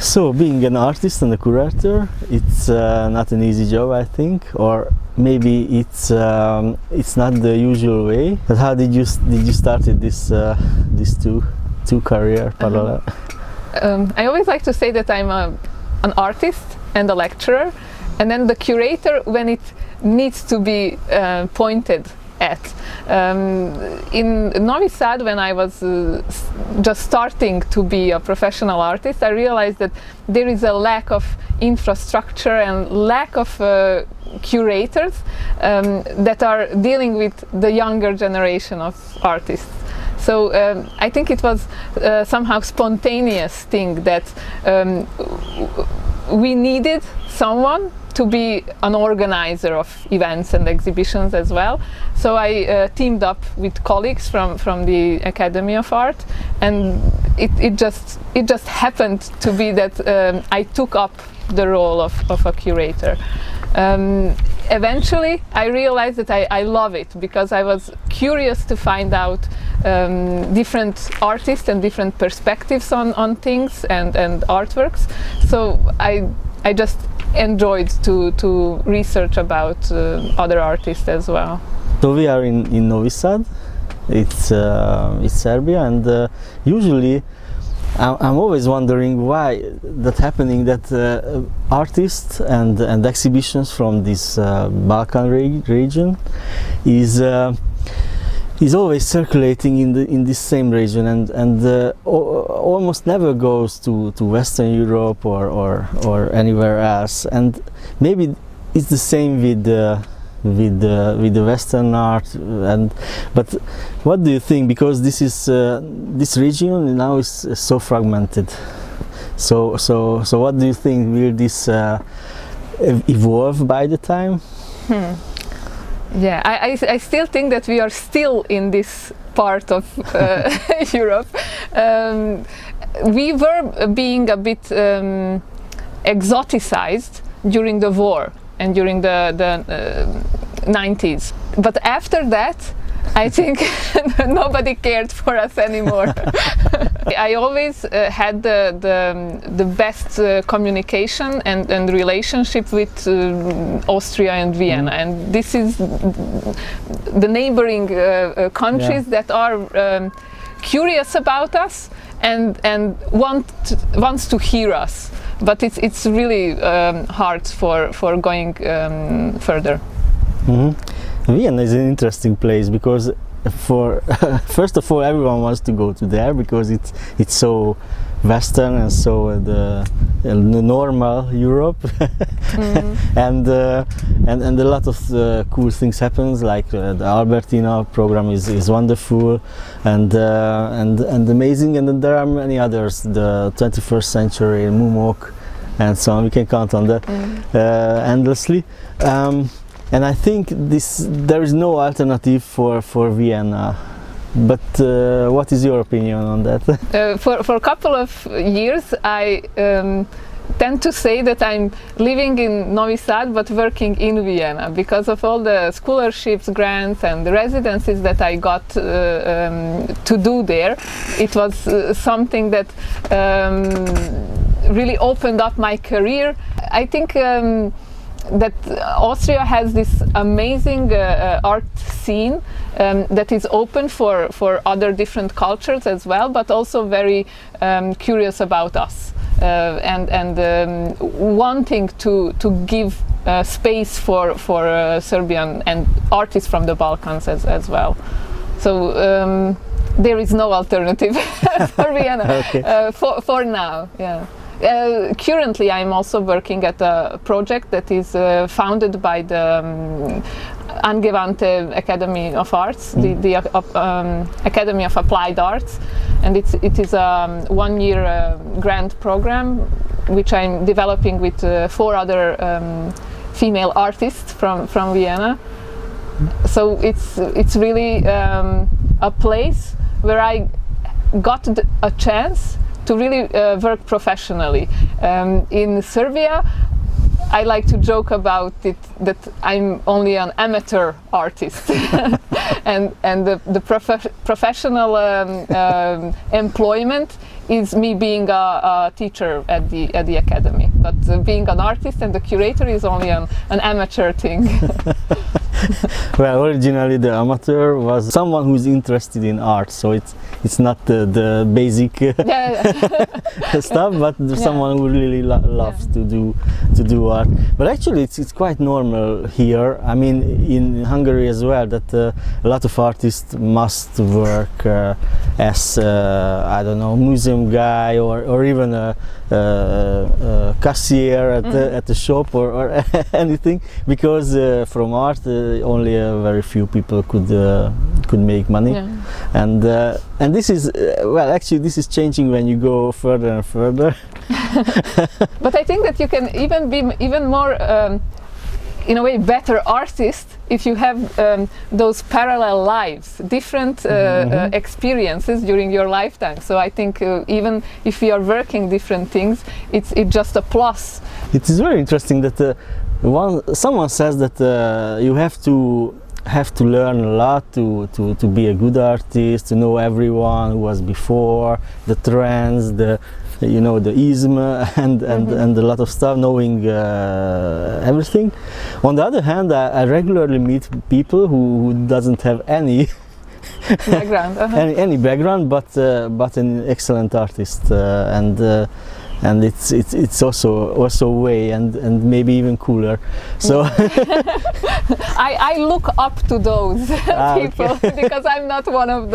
So, being an artist and a curator, it's not an easy job, I think, or maybe it's not the usual way. But how did you started this these two career parallel? I always like to say that I'm an artist and a lecturer, and then the curator when it needs to be pointed at. In Novi Sad, when I was just starting to be a professional artist, I realized that there is a lack of infrastructure and lack of curators that are dealing with the younger generation of artists. So I think it was somehow spontaneous thing that we needed someone to be an organizer of events and exhibitions as well. So I teamed up with colleagues from the Academy of Art, and it just happened to be that I took up the role of a curator. Eventually I realized that I love it, because I was curious to find out different artists and different perspectives on things and artworks. So I just enjoyed to research about other artists as well. So we are in Novi Sad. It's Serbia, and usually I'm always wondering why that happening, that artists and exhibitions from this Balkan region is always circulating in this same region, and almost never goes to Western Europe or anywhere else. And maybe it's the same with the Western art. But what do you think? Because this region now is so fragmented. So what do you think? Will this evolve by the time? Yeah, I still think that we are still in this part of Europe. We were being a bit exoticized during the war and during the 90s. But after that, I think nobody cared for us anymore. I always had the best communication and relationship with Austria and Vienna, and this is the neighboring countries that are curious about us and wants to hear us. But it's really hard for going further. Vienna is an interesting place, because first of all, everyone wants to go to there because it's so Western and so the normal Europe, and a lot of cool things happens, like the Albertina program is wonderful and amazing, and then there are many others, the 21st century, MUMOC, and so on. We can count on that endlessly. And I think there is no alternative for Vienna. But what is your opinion on that? For a couple of years, I tend to say that I'm living in Novi Sad but working in Vienna, because of all the scholarships, grants and the residencies that I got to do there. It was something that really opened up my career. I think that Austria has this amazing art scene that is open for other different cultures as well, but also very curious about us and wanting to give space for Serbian and artists from the Balkans as well. So There is no alternative for Vienna. Okay. For now, yeah. Currently, I'm also working at a project that is founded by the Angewandte Academy of Arts, the Academy of Applied Arts, and it is a one-year grant program which I'm developing with 4 other female artists from Vienna. So it's really a place where I got a chance to really work professionally. In Serbia, I like to joke about it that I'm only an amateur artist, and the professional employment is me being a teacher at the academy. But being an artist and the curator is only an amateur thing. Well, originally the amateur was someone who's interested in art, so it's not the basic stuff, but someone who really loves to do art. But actually, it's quite normal here. I mean, in Hungary as well, that a lot of artists must work as I don't know, museum guy or even a cashier at the shop or anything, because from art only very few people could make money. And this is well, actually this is changing when you go further and further. But I think that you can even be even more in a way better artist if you have those parallel lives, different experiences during your lifetime. So I think even if you are working different things, it's just a plus. It is very interesting that someone says that you have to learn a lot to be a good artist, to know everyone who was before, the trends, the ism and a lot of stuff, knowing everything. On the other hand, I regularly meet people who doesn't have any background, any background, but an excellent artist, and it's also a way and maybe even cooler. So I look up to those people, okay. Because I'm not one of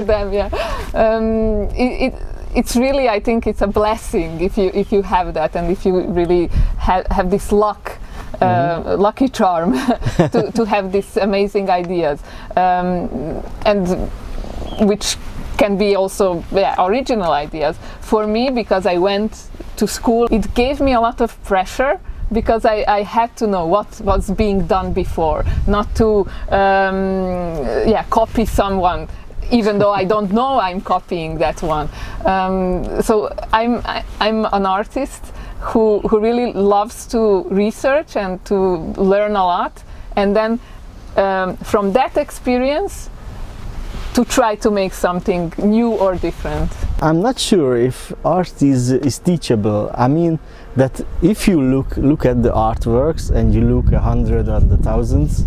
them. Yeah. It's really, I think it's a blessing if you have that, and if you really have this lucky charm to have these amazing ideas, and which can be also original ideas. For me, because I went to school, it gave me a lot of pressure, because I had to know what was being done before, not to copy someone, even though I don't know I'm copying that one. So I'm an artist who really loves to research and to learn a lot, and then from that experience to try to make something new or different. I'm not sure if art is teachable. I mean that if you look at the artworks and you look 100 or the thousands,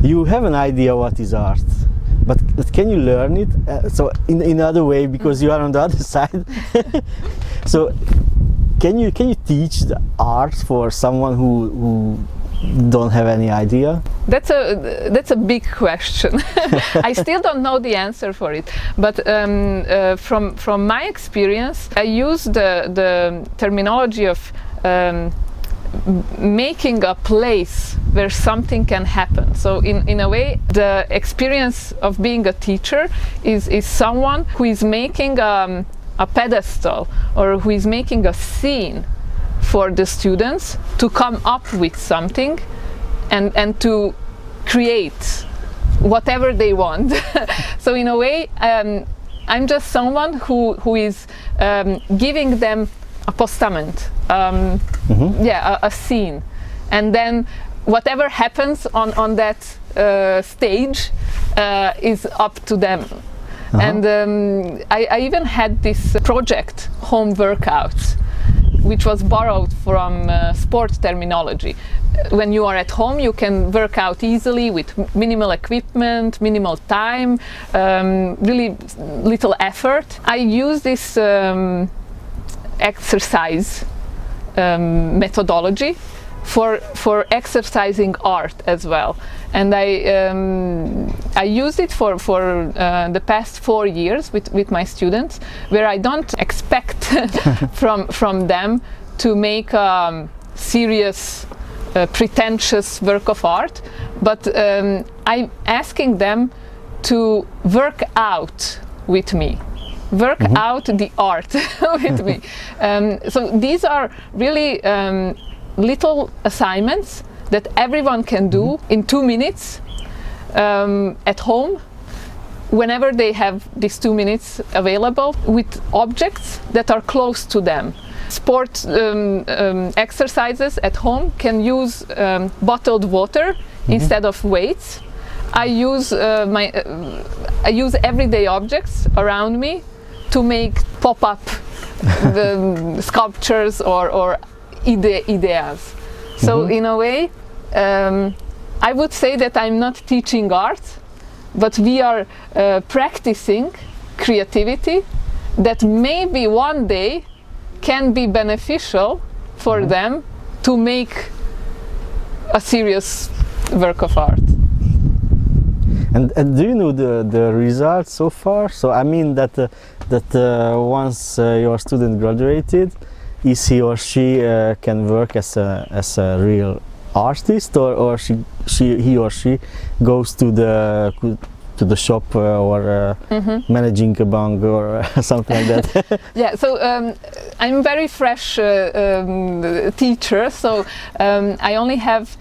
you have an idea what is art. But can you learn it? So in another way, because you are on the other side. So can you teach the art for someone who don't have any idea? That's a big question. I still don't know the answer for it. But from my experience, I use the terminology of making a place where something can happen. So in a way, the experience of being a teacher is someone who is making a pedestal, or who is making a scene for the students to come up with something and to create whatever they want. So in a way, I'm just someone who is giving them a postament, a scene, and then whatever happens on that stage is up to them. And I even had this project, home workouts, which was borrowed from sport terminology. When you are at home, you can work out easily with minimal equipment, minimal time, really little effort. I use this exercise methodology for exercising art as well. And I use it for the past 4 years with my students, where I don't expect from them to make a serious, pretentious work of art, but I'm asking them to work out with me. Work out the art with me. So these are really little assignments that everyone can do in 2 minutes at home, whenever they have these 2 minutes available, with objects that are close to them. Sport exercises at home can use bottled water instead of weights. I use everyday objects around me to make pop-up sculptures or ideas. So in a way, I would say that I'm not teaching art, but we are practicing creativity that maybe one day can be beneficial for them to make a serious work of art. And do you know the results so far? So I mean that once your student graduated, is he or she can work as a real artist, or he or she goes to the shop or managing a bank or something like that? Yeah, so I'm very fresh teacher, so I only have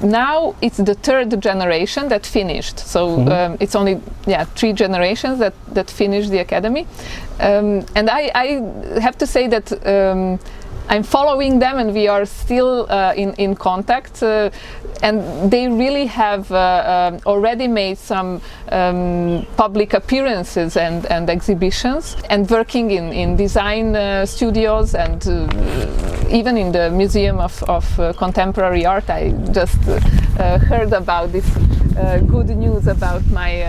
now it's the 3rd generation that finished, so it's only 3 generations that finished the academy, and I have to say that I'm following them, and we are still in contact, and they really have already made some public appearances and exhibitions, and working in design studios, and even in the Museum of Contemporary Art. I just heard about this good news about my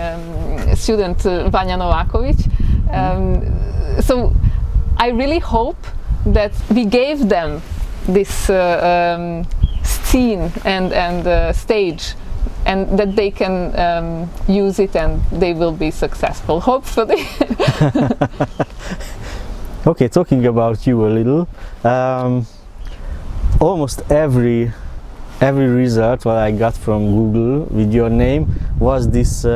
student Vanja Novakovic. So I really hope that we gave them this scene and stage, and that they can use it and they will be successful, hopefully. Okay, talking about you a little, almost every result what I got from Google with your name was this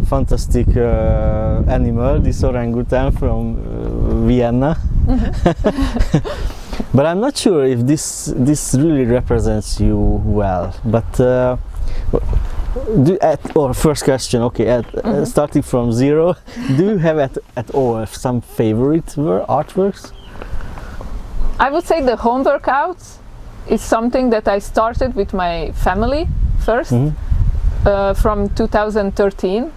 fantastic animal, this orangutan from Vienna. But I'm not sure if this really represents you well. But first question, okay, starting from zero, do you have at all some favorite artworks? I would say the home workouts is something that I started with my family first, from 2013,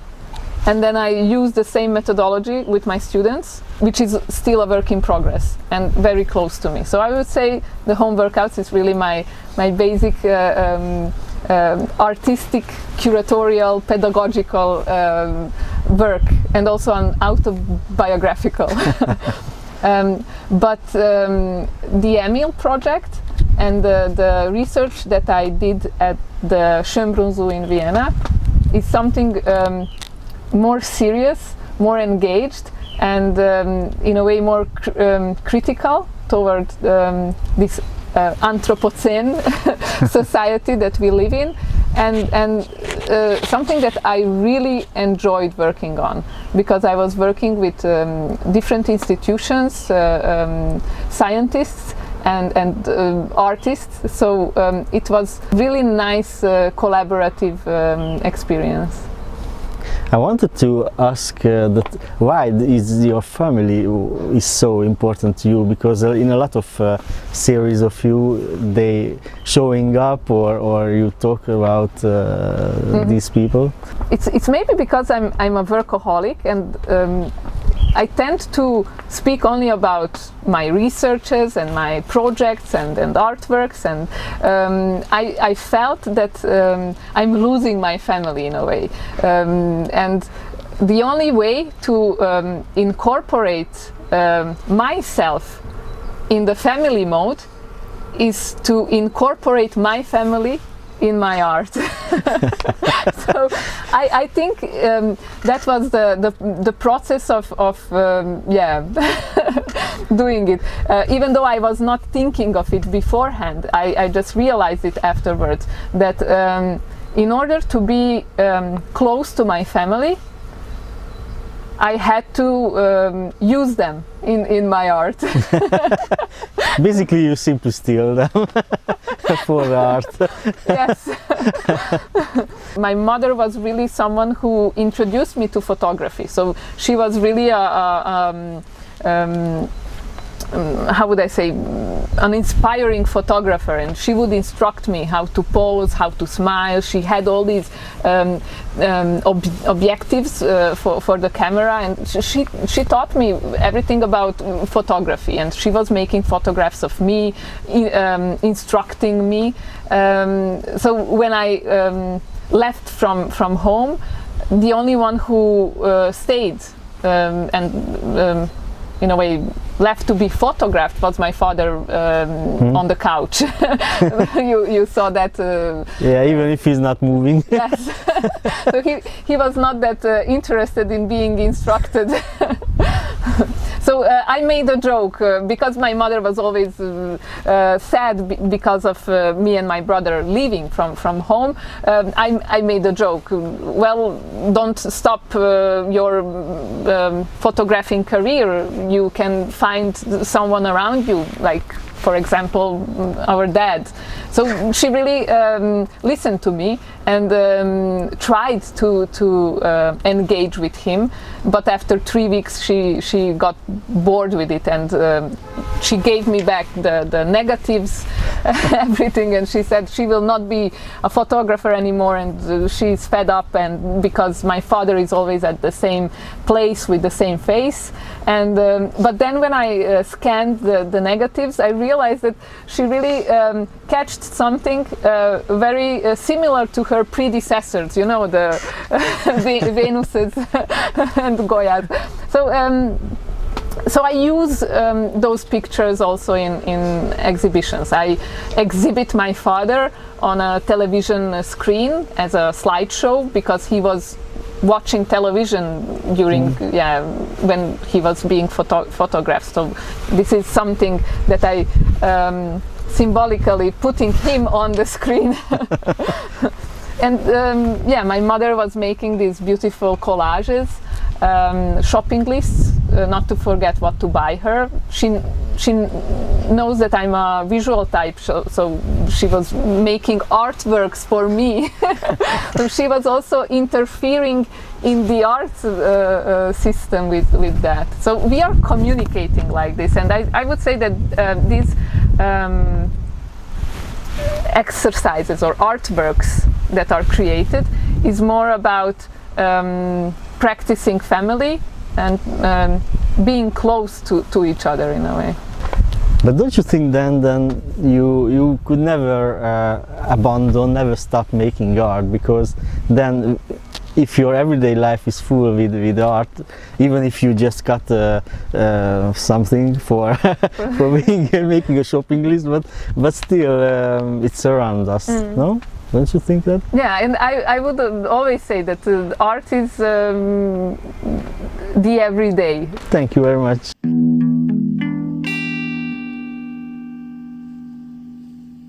and then I use the same methodology with my students, which is still a work in progress and very close to me. So I would say the home workouts is really my basic artistic, curatorial, pedagogical work, and also an autobiographical. But the Emil project and the research that I did at the Schönbrunn Zoo in Vienna is something more serious, more engaged, and in a way more critical toward this Anthropocene society that we live in, and something that I really enjoyed working on, because I was working with different institutions, scientists and artists, so it was really nice collaborative experience. I wanted to ask that why is your family is so important to you, because in a lot of series of you they showing up or you talk about these people. It's maybe because I'm a workaholic, and I tend to speak only about my researches and my projects and artworks, and I felt that I'm losing my family in a way, and the only way to incorporate myself in the family mode is to incorporate my family in my art. So I think that was the process of doing it. Even though I was not thinking of it beforehand, I just realized it afterwards that in order to be close to my family, I had to use them in my art. Basically, you simply steal them for the art. Yes. My mother was really someone who introduced me to photography. So she was really how would I say, an inspiring photographer, and she would instruct me how to pose, how to smile. She had all these objectives for the camera, and she taught me everything about photography, and she was making photographs of me, instructing me. So when I left from home, the only one who stayed and in a way left to be photographed was my father on the couch. you saw that. Yeah, even if he's not moving. Yes. So he was not that interested in being instructed. So I made a joke because my mother was always sad because of me and my brother leaving from home. I made a joke. Well, don't stop your photographing career. You can find someone around you, like, for example, our dad. So she really listened to me and tried to engage with him, but after 3 weeks she got bored with it, and she gave me back the negatives, everything, and she said she will not be a photographer anymore, and she's fed up, and because my father is always at the same place with the same face. And but then when I scanned the negatives, I realized that she really catched something very similar to her predecessors, you know, the Venuses and Goyas. So I use those pictures also in exhibitions. I exhibit my father on a television screen as a slideshow because he was watching television during when he was being photographed. So this is something that I symbolically putting him on the screen. And my mother was making these beautiful collages, shopping lists, not to forget what to buy her. She knows that I'm a visual type, so she was making artworks for me. So she was also interfering in the art system with that. So we are communicating like this, and I would say that these exercises or artworks that are created is more about practicing family and being close to each other in a way. But don't you think then you could never abandon, never stop making art, because then if your everyday life is full with art, even if you just got something for making a shopping list, but still it's around us, no? Don't you think that? Yeah, and I would always say that art is the everyday. Thank you very much.